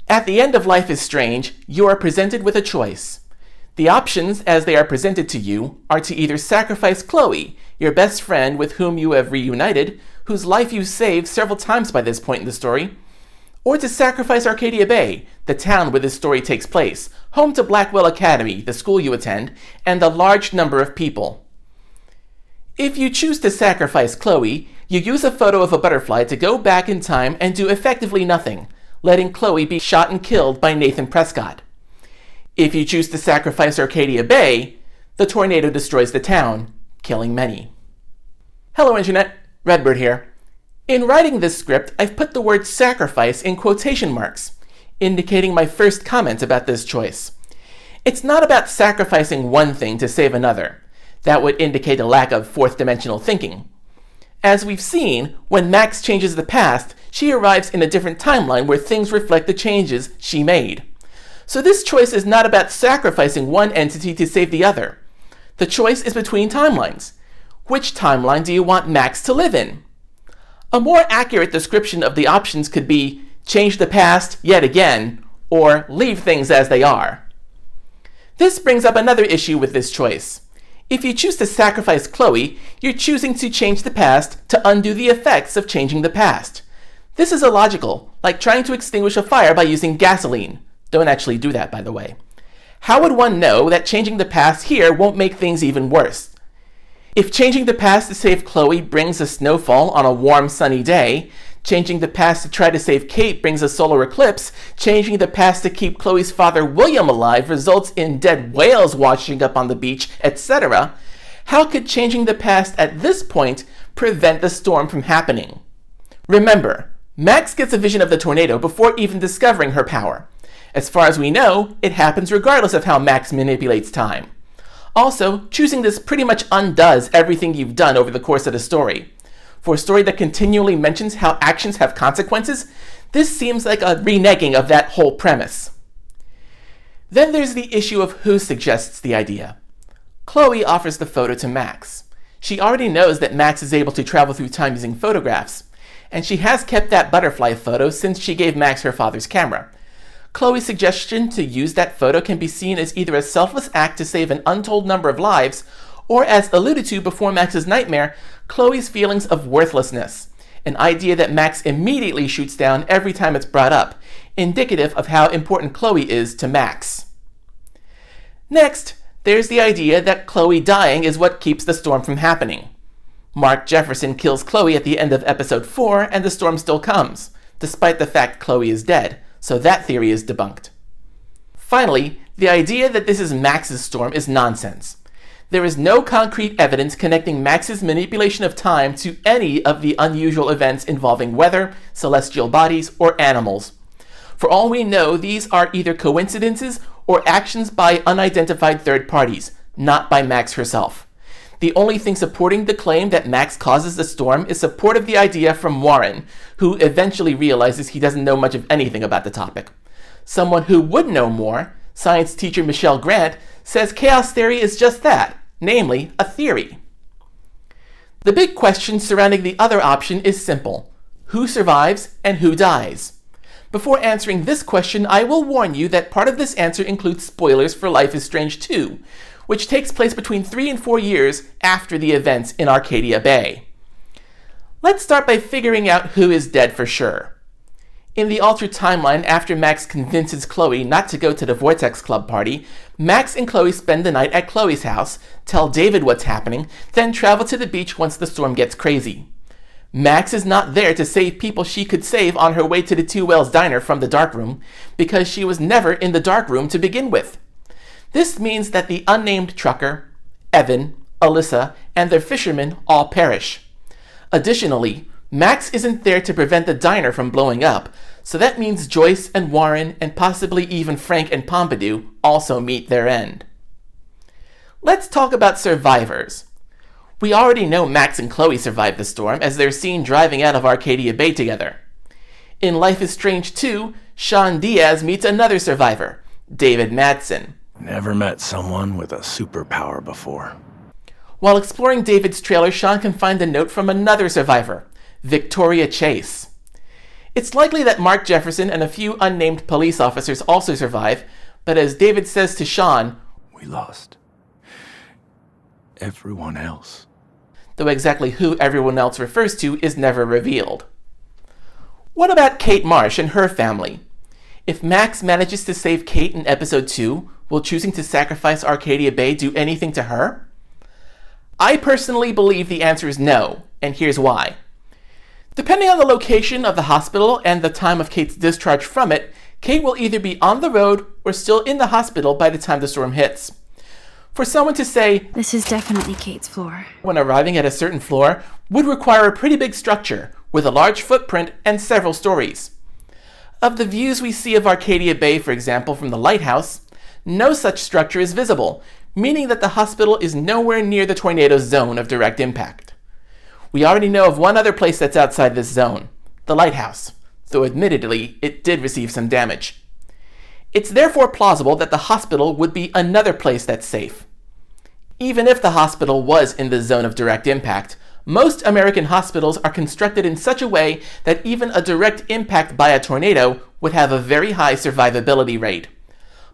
At the end of Life is Strange, you are presented with a choice. The options, as they are presented to you, are to either sacrifice Chloe, your best friend with whom you have reunited, whose life you saved several times by this point in the story, or to sacrifice Arcadia Bay, the town where this story takes place, home to Blackwell Academy, the school you attend, and a large number of people. If you choose to sacrifice Chloe, you use a photo of a butterfly to go back in time and do effectively nothing, letting Chloe be shot and killed by Nathan Prescott. If you choose to sacrifice Arcadia Bay, the tornado destroys the town, killing many. Hello Internet, Redbird here. In writing this script, I've put the word sacrifice in quotation marks, indicating my first comment about this choice. It's not about sacrificing one thing to save another. That would indicate a lack of fourth-dimensional thinking. As we've seen, when Max changes the past, she arrives in a different timeline where things reflect the changes she made. So this choice is not about sacrificing one entity to save the other. The choice is between timelines. Which timeline do you want Max to live in? A more accurate description of the options could be change the past yet again, or leave things as they are. This brings up another issue with this choice. If you choose to sacrifice Chloe, you're choosing to change the past to undo the effects of changing the past. This is illogical, like trying to extinguish a fire by using gasoline. Don't actually do that, by the way. How would one know that changing the past here won't make things even worse? If changing the past to save Chloe brings a snowfall on a warm, sunny day, changing the past to try to save Kate brings a solar eclipse, changing the past to keep Chloe's father William alive results in dead whales washing up on the beach, etc., how could changing the past at this point prevent the storm from happening? Remember, Max gets a vision of the tornado before even discovering her power. As far as we know, it happens regardless of how Max manipulates time. Also, choosing this pretty much undoes everything you've done over the course of the story. For a story that continually mentions how actions have consequences, this seems like a reneging of that whole premise. Then there's the issue of who suggests the idea. Chloe offers the photo to Max. She already knows that Max is able to travel through time using photographs, and she has kept that butterfly photo since she gave Max her father's camera. Chloe's suggestion to use that photo can be seen as either a selfless act to save an untold number of lives, or as alluded to before Max's nightmare, Chloe's feelings of worthlessness, an idea that Max immediately shoots down every time it's brought up, indicative of how important Chloe is to Max. Next, there's the idea that Chloe dying is what keeps the storm from happening. Mark Jefferson kills Chloe at the end of episode 4 and the storm still comes, despite the fact Chloe is dead. So that theory is debunked. Finally, the idea that this is Max's storm is nonsense. There is no concrete evidence connecting Max's manipulation of time to any of the unusual events involving weather, celestial bodies, or animals. For all we know, these are either coincidences or actions by unidentified third parties, not by Max herself. The only thing supporting the claim that Max causes the storm is support of the idea from Warren, who eventually realizes he doesn't know much of anything about the topic. Someone who would know more, science teacher Michelle Grant, says chaos theory is just that, namely, a theory. The big question surrounding the other option is simple. Who survives and who dies? Before answering this question, I will warn you that part of this answer includes spoilers for Life is Strange 2, which takes place between 3 and 4 years after the events in Arcadia Bay. Let's start by figuring out who is dead for sure. In the altered timeline, after Max convinces Chloe not to go to the Vortex Club party, Max and Chloe spend the night at Chloe's house, tell David what's happening, then travel to the beach once the storm gets crazy. Max is not there to save people she could save on her way to the Two Whales diner from the darkroom, because she was never in the darkroom to begin with. This means that the unnamed trucker, Evan, Alyssa, and their fishermen all perish. Additionally, Max isn't there to prevent the diner from blowing up, so that means Joyce and Warren and possibly even Frank and Pompidou also meet their end. Let's talk about survivors. We already know Max and Chloe survived the storm as they're seen driving out of Arcadia Bay together. In Life is Strange 2, Sean Diaz meets another survivor, David Madsen. Never met someone with a superpower before. While exploring David's trailer, Sean can find a note from another survivor, Victoria Choce. It's likely that Mark Jefferson and a few unnamed police officers also survive, but as David says to Sean, We lost everyone else. Though exactly who everyone else refers to is never revealed. What about Kate Marsh and her family? If Max manages to save Kate in episode 2, will choosing to sacrifice Arcadia Bay do anything to her? I personally believe the answer is no, and here's why. Depending on the location of the hospital and the time of Kate's discharge from it, Kate will either be on the road or still in the hospital by the time the storm hits. For someone to say, "This is definitely Kate's floor," when arriving at a certain floor would require a pretty big structure, with a large footprint and several stories. Of the views we see of Arcadia Bay, for example, from the lighthouse, no such structure is visible, meaning that the hospital is nowhere near the tornado's zone of direct impact. We already know of one other place that's outside this zone, the lighthouse, though admittedly it did receive some damage. It's therefore plausible that the hospital would be another place that's safe. Even if the hospital was in the zone of direct impact, most American hospitals are constructed in such a way that even a direct impact by a tornado would have a very high survivability rate.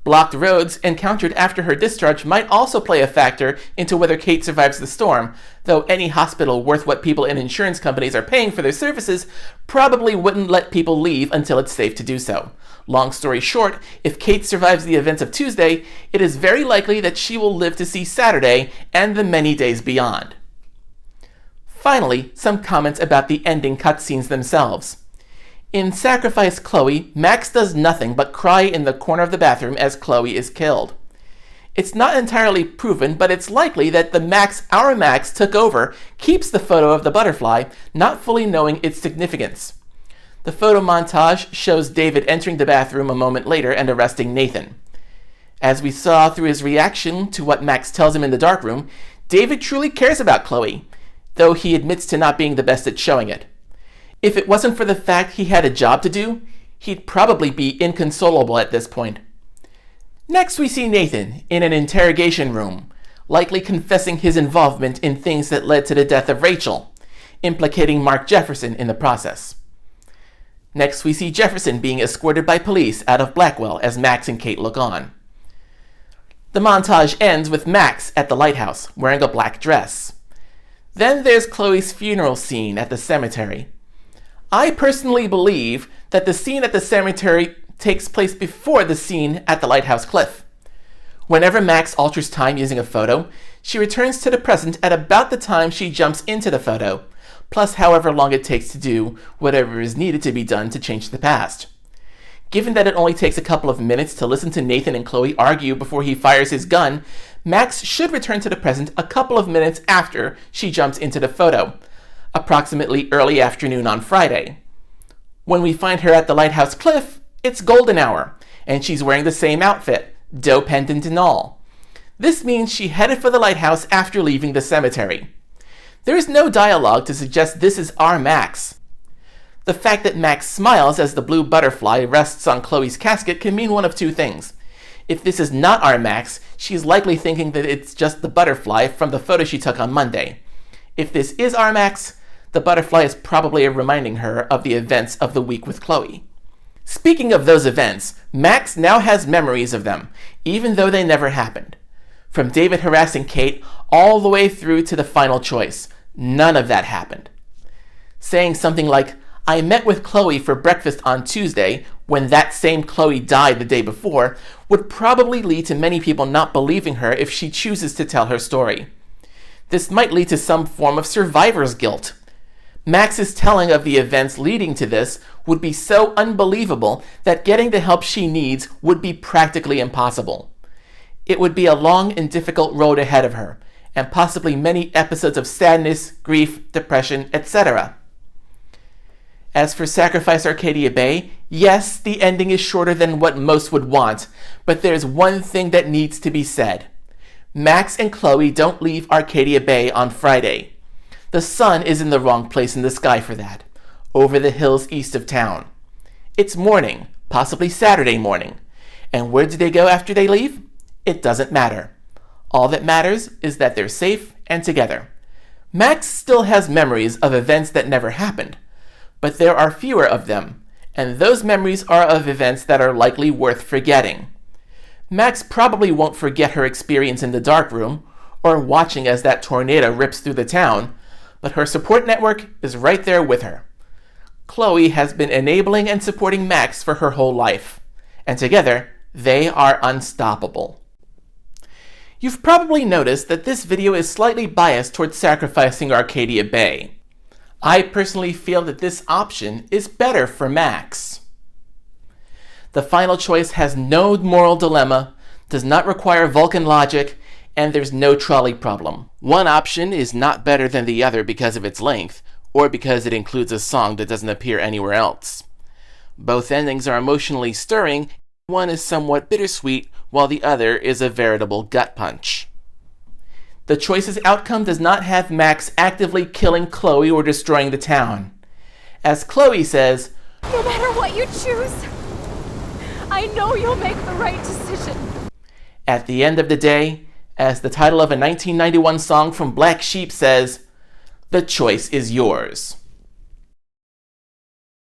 Blocked roads encountered after her discharge might also play a factor into whether Kate survives the storm, though any hospital worth what people in insurance companies are paying for their services probably wouldn't let people leave until it's safe to do so. Long story short, if Kate survives the events of Tuesday, it is very likely that she will live to see Saturday and the many days beyond. Finally, some comments about the ending cutscenes themselves. In Sacrifice Chloe, Max does nothing but cry in the corner of the bathroom as Chloe is killed. It's not entirely proven, but it's likely that our Max took over, keeps the photo of the butterfly, not fully knowing its significance. The photo montage shows David entering the bathroom a moment later and arresting Nathan. As we saw through his reaction to what Max tells him in the darkroom, David truly cares about Chloe, though he admits to not being the best at showing it. If it wasn't for the fact he had a job to do, he'd probably be inconsolable at this point. Next we see Nathan in an interrogation room, likely confessing his involvement in things that led to the death of Rachel, implicating Mark Jefferson in the process. Next we see Jefferson being escorted by police out of Blackwell as Max and Kate look on. The montage ends with Max at the lighthouse, wearing a black dress. Then there's Chloe's funeral scene at the cemetery. I personally believe that the scene at the cemetery takes place before the scene at the lighthouse cliff. Whenever Max alters time using a photo, she returns to the present at about the time she jumps into the photo, plus however long it takes to do whatever is needed to be done to change the past. Given that it only takes a couple of minutes to listen to Nathan and Chloe argue before he fires his gun, Max should return to the present a couple of minutes after she jumps into the photo, approximately early afternoon on Friday. When we find her at the lighthouse cliff, it's golden hour, and she's wearing the same outfit, doe pendant and all. This means she headed for the lighthouse after leaving the cemetery. There is no dialogue to suggest this is our Max. The fact that Max smiles as the blue butterfly rests on Chloe's casket can mean one of two things. If this is not our Max, she's likely thinking that it's just the butterfly from the photo she took on Monday. If this is our Max, the butterfly is probably reminding her of the events of the week with Chloe. Speaking of those events, Max now has memories of them, even though they never happened. From David harassing Kate all the way through to the final choice, none of that happened. Saying something like, "I met with Chloe for breakfast on Tuesday," when that same Chloe died the day before, would probably lead to many people not believing her if she chooses to tell her story. This might lead to some form of survivor's guilt. Max's telling of the events leading to this would be so unbelievable that getting the help she needs would be practically impossible. It would be a long and difficult road ahead of her, and possibly many episodes of sadness, grief, depression, etc. As for Sacrifice Arcadia Bay, yes, the ending is shorter than what most would want, but there's one thing that needs to be said. Max and Chloe don't leave Arcadia Bay on Friday. The sun is in the wrong place in the sky for that, over the hills east of town. It's morning, possibly Saturday morning. And where do they go after they leave? It doesn't matter. All that matters is that they're safe and together. Max still has memories of events that never happened, but there are fewer of them, and those memories are of events that are likely worth forgetting. Max probably won't forget her experience in the dark room, or watching as that tornado rips through the town, but her support network is right there with her. Chloe has been enabling and supporting Max for her whole life, and together, they are unstoppable. You've probably noticed that this video is slightly biased towards sacrificing Arcadia Bay. I personally feel that this option is better for Max. The final choice has no moral dilemma, does not require Vulcan logic, and there's no trolley problem. One option is not better than the other because of its length, or because it includes a song that doesn't appear anywhere else. Both endings are emotionally stirring. One is somewhat bittersweet, while the other is a veritable gut punch. The choice's outcome does not have Max actively killing Chloe or destroying the town. As Chloe says, "No matter what you choose, I know you'll make the right decision." At the end of the day, as the title of a 1991 song from Black Sheep says, the choice is yours.